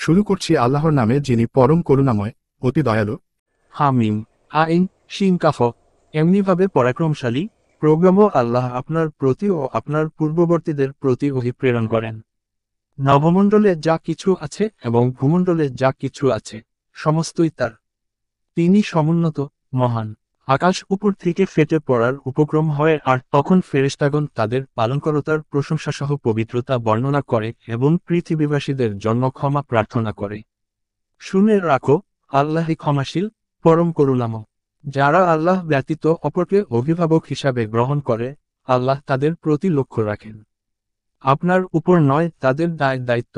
শুরু করছি আল্লাহর নামে, যিনি পরম করুণাময়, অতি দয়ালু। হামিম আইন শিন কাফ। এমনিভাবে পরাক্রমশালী, প্রোগ্রামও আল্লাহ আপনার প্রতি ও আপনার পূর্ববর্তীদের প্রতি ওহী প্রেরণ করেন। নবমণ্ডলে যা কিছু আছে এবং ভূমণ্ডলে যা কিছু আছে সমস্তই তার। তিনি সমুন্নত, মহান। আকাশ উপর থেকে ফেটে পড়ার উপক্রম হয়, আর তখন ফেরেশতাগণ তাদের পালনকর্তার প্রশংসাসহ পবিত্রতা বর্ণনা করে এবং পৃথিবীবাসীদের জন্য ক্ষমা প্রার্থনা করে। শুনে রাখো, আল্লাহই ক্ষমাশীল, পরম করুণাময়। যারা আল্লাহ ব্যতীত অপরকে অভিভাবক হিসাবে গ্রহণ করে, আল্লাহ তাদের প্রতি লক্ষ্য রাখেন। আপনার উপর নয় তাদের দায়িত্ব।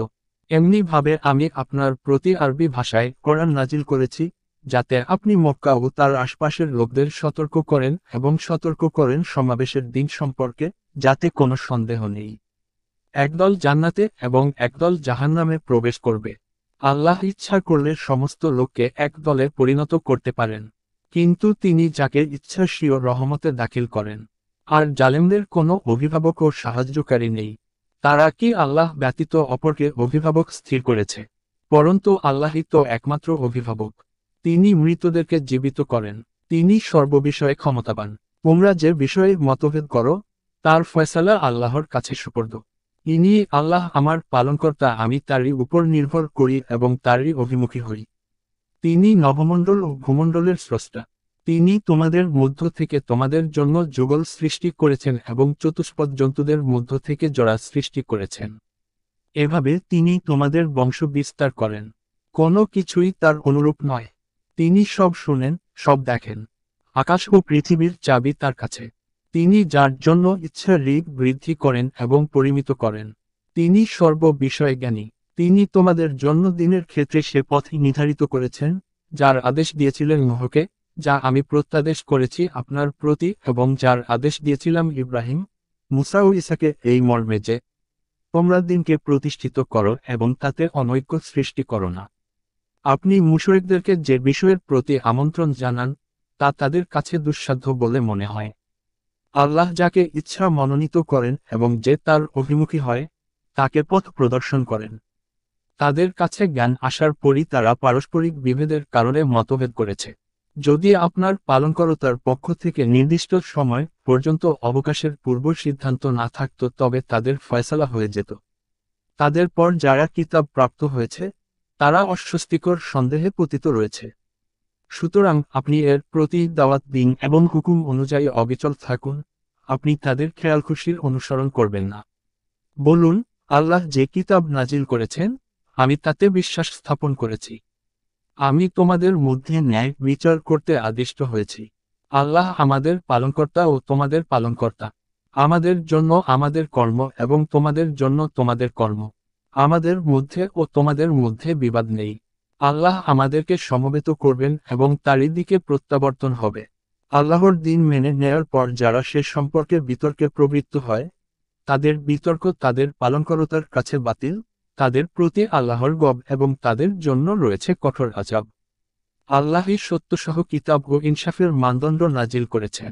এমনিভাবে আমি আপনার প্রতি আরবি ভাষায় কোরআন নাজিল করেছি, যাতে আপনি মক্কা ও তার আশপাশের লোকদের সতর্ক করেন এবং সতর্ক করেন সমাবেশের দিন সম্পর্কে, যাতে কোনো সন্দেহ নেই। একদল জান্নাতে এবং একদল জাহান্নামে প্রবেশ করবে। আল্লাহ ইচ্ছা করলে সমস্ত লোককে এক দলে পরিণত করতে পারেন, কিন্তু তিনি যাকে ইচ্ছা স্বীয় রহমতে দাখিল করেন। আর জালেমদের কোনো অভিভাবক ও সাহায্যকারী নেই। তারা কি আল্লাহ ব্যতীত অপরকে অভিভাবক স্থির করেছে? পরন্তু আল্লাহই তো একমাত্র অভিভাবক। তিনি মৃতদেরকে জীবিত করেন। তিনি সর্ববিষয়ে ক্ষমতাবান। তোমরা যে বিষয়ে মতভেদ করো, তার ফয়সালা আল্লাহর কাছে সুপর্দ। ইনি আল্লাহ আমার পালনকর্তা, আমি তারই উপর নির্ভর করি এবং তারই অভিমুখী হই। তিনি নবমণ্ডল ও ভূমণ্ডলের স্রষ্টা। তিনি তোমাদের মধ্য থেকে তোমাদের জন্য যুগল সৃষ্টি করেছেন এবং চতুষ্পদ জন্তুদের মধ্য থেকে জোড়া সৃষ্টি করেছেন। এভাবে তিনি তোমাদের বংশ বিস্তার করেন। কোনো কিছুই তার অনুরূপ নয়। তিনি সব শুনেন, সব দেখেন। আকাশ ও পৃথিবীর চাবি তার কাছে। তিনি যার জন্য ইচ্ছা ঋগ বৃদ্ধি করেন এবং পরিমিত করেন। তিনি সর্ব বিষয়ে জ্ঞানী। তিনি তোমাদের জন্য দিনের ক্ষেত্রে সে পথই নির্ধারিত করেছেন, যার আদেশ দিয়েছিলেন নূহকে, যা আমি প্রত্যাদেশ করেছি আপনার প্রতি, এবং যার আদেশ দিয়েছিলাম ইব্রাহিম, মুসা ও ঈসাকে, এই মর্মে যে, তোমরা দিনকে প্রতিষ্ঠিত করো এবং তাতে অনৈক্য সৃষ্টি করো না। আপনি মুশরিকদেরকে যে বিষয়ের প্রতি আমন্ত্রণ জানান, তা তাদের কাছে দুঃসাধ্য বলে মনে হয়। আল্লাহ যাকে ইচ্ছা মনোনীত করেন এবং যে তার অভিমুখী হয়, তাকে পথ প্রদর্শন করেন। তাদের কাছে জ্ঞান আসার পরই তারা পারস্পরিক বিভেদের কারণে মতভেদ করেছে। যদি আপনার পালনকর্তার পক্ষ থেকে নির্দিষ্ট সময় পর্যন্ত অবকাশের পূর্ব সিদ্ধান্ত না থাকত, তবে তাদের ফয়সালা হয়ে যেত। তাদের পর যারা কিতাব প্রাপ্ত হয়েছে, তারা অস্বস্তিকর সন্দেহে পতিত রয়েছে। সুতরাং আপনি এর প্রতি দাওয়াত দিন এবং হুকুম অনুযায়ী অবিচল থাকুন। আপনি তাদের খেয়ালখুশির অনুসরণ করবেন না। বলুন, আল্লাহ যে কিতাব নাজিল করেছেন, আমি তাতে বিশ্বাস স্থাপন করেছি। আমি তোমাদের মধ্যে ন্যায় বিচার করতে আদিষ্ট হয়েছি। আল্লাহ আমাদের পালনকর্তা ও তোমাদের পালনকর্তা। আমাদের জন্য আমাদের কর্ম এবং তোমাদের জন্য তোমাদের কর্ম। আমাদের মধ্যে ও তোমাদের মধ্যে বিবাদ নেই। আল্লাহ আমাদেরকে সমবেত করবেন এবং তারই দিকে প্রত্যাবর্তন হবে। আল্লাহর দিন মেনে নেয়ার পর যারা সে সম্পর্কে বিতর্কে প্রবৃত্ত হয়, তাদের বিতর্ক তাদের পালনকর্তার কাছে বাতিল। তাদের প্রতি আল্লাহর গজব এবং তাদের জন্য রয়েছে কঠোর আযাব। আল্লাহই সত্যসহ কিতাব ও ইনসাফের মানদণ্ড নাজিল করেছেন।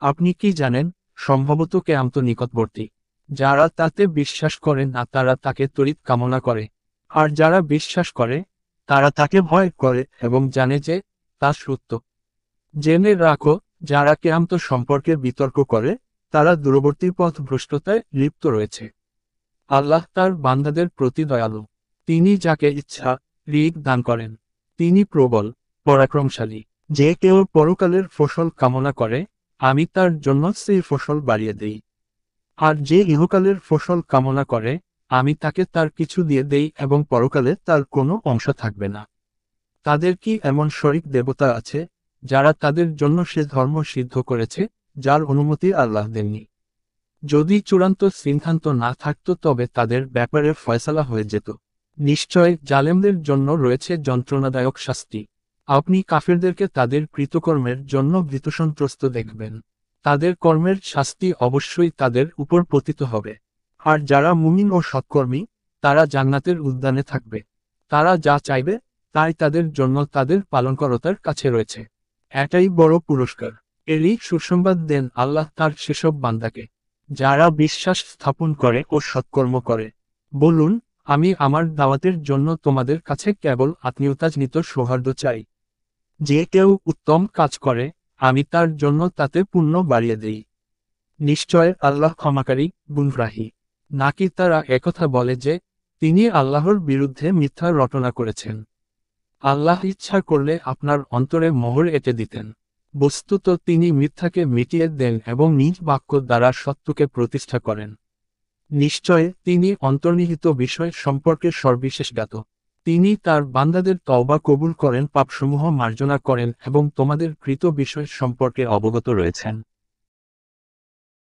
আপনি কি জানেন, সম্ভবত কিয়ামত নিকটবর্তী। যারা তাতে বিশ্বাস করে না তারা তাকে তড়িৎ কামনা করে, আর যারা বিশ্বাস করে তারা তাকে ভয় করে এবং জানে যে তা সত্য। জেনে রাখো, যারা কিয়ামত সম্পর্কে বিতর্ক করে, তারা দূরবর্তী পথ ভ্রষ্টতায় লিপ্ত রয়েছে। আল্লাহ তার বান্দাদের প্রতি দয়ালু। তিনি যাকে ইচ্ছা রিজিক দান করেন। তিনি প্রবল, পরাক্রমশালী। যে কেউ পরকালের ফসল কামনা করে, আমি তার জন্য সেই ফসল বাড়িয়ে দেই। আর যে ইহকালের ফসল কামনা করে, আমি তাকে তার কিছু দিয়ে দেই এবং পরকালে তার কোনো অংশ থাকবে না। তাদের কি এমন শরীক দেবতা আছে, যারা তাদের জন্য সে ধর্ম সিদ্ধ করেছে, যার অনুমতি আল্লাহ দেননি? যদি চূড়ান্ত সিদ্ধান্ত না থাকত, তবে তাদের ব্যাপারে ফয়সালা হয়ে যেত। নিশ্চয় জালেমদের জন্য রয়েছে যন্ত্রণাদায়ক শাস্তি। আপনি কাফেরদেরকে তাদের কৃতকর্মের জন্য ভীতসন্ত্রস্ত দেখবেন। তাদের কর্মের শাস্তি অবশ্যই তাদের উপর পতিত হবে। আর যারা মুমিন ও সৎকর্মী, তারা জান্নাতের উদ্যানে থাকবে। তারা যা চাইবে, তাই তাদের জন্য তাদের পালনকর্তার কাছে রয়েছে। এটাই বড় পুরস্কার। এরই সুসংবাদ দেন আল্লাহ তার সেসব বান্দাকে, যারা বিশ্বাস স্থাপন করে ও সৎকর্ম করে। বলুন, আমি আমার দাওয়াতের জন্য তোমাদের কাছে কেবল আত্মীয়তাজনিত সৌহার্দ্য চাই। যে কেউ উত্তম কাজ করে, আমি তার জন্য তাতে পুণ্য বাড়িয়ে দেই। নিশ্চয় আল্লাহ ক্ষমাকারী, গুণগ্রাহী। নাকি তারা একথা বলে যে, তিনি আল্লাহর বিরুদ্ধে মিথ্যা রটনা করেছেন। আল্লাহ ইচ্ছা করলে আপনার অন্তরে মোহর এঁটে দিতেন। বস্তুত তিনি মিথ্যাকে মিটিয়ে দেন এবং নিজ বাক্য দ্বারা সত্যকে প্রতিষ্ঠা করেন। নিশ্চয় তিনি অন্তর্নিহিত বিষয় সম্পর্কে সর্ববিশেষ জ্ঞাত। তিনি তার বান্দাদের তওবা কবুল করেন, পাপসমূহ মার্জনা করেন এবং তোমাদের কৃত বিষয় সম্পর্কে অবগত রয়েছেন।